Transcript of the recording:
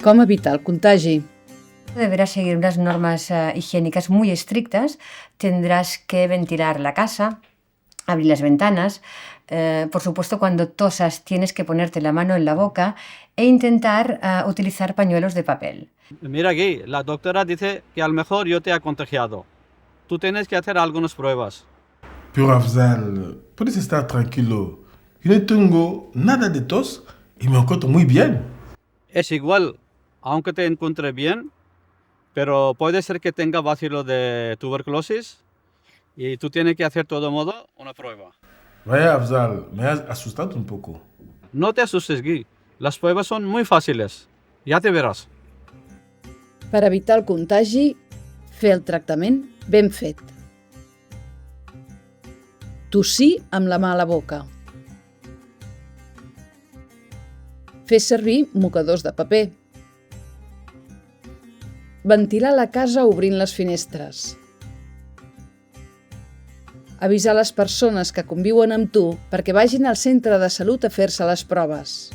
Com evitar el contagi? Deberás seguir unas normas higiénicas muy estrictas. Tendrás que ventilar la casa, abrir las ventanas. Por supuesto, cuando tosas tienes que ponerte la mano en la boca e intentar utilizar pañuelos de papel. Mira aquí, la doctora dice que a lo mejor yo te he contagiado. Tú tienes que hacer algunas pruebas. Pero Afzal, puedes estar tranquilo. Yo no tengo nada de tos y me encuentro muy bien. Es igual, aunque te encuentre bien, pero puede ser que tenga bacilo de tuberculosis y tú tienes que hacer de todo modo una prueba. Vaya Afzal, me has asustado un poco. No te asustes, Guy. Las pruebas son muy fáciles. Ya te verás. Per evitar el contagi, fer el tractament ben fet. Tossir amb la mà a la boca. Fer servir mocadors de paper. Ventilar la casa obrint les finestres. Avisar les persones que conviuen amb tu perquè vagin al centre de salut a fer-se les proves.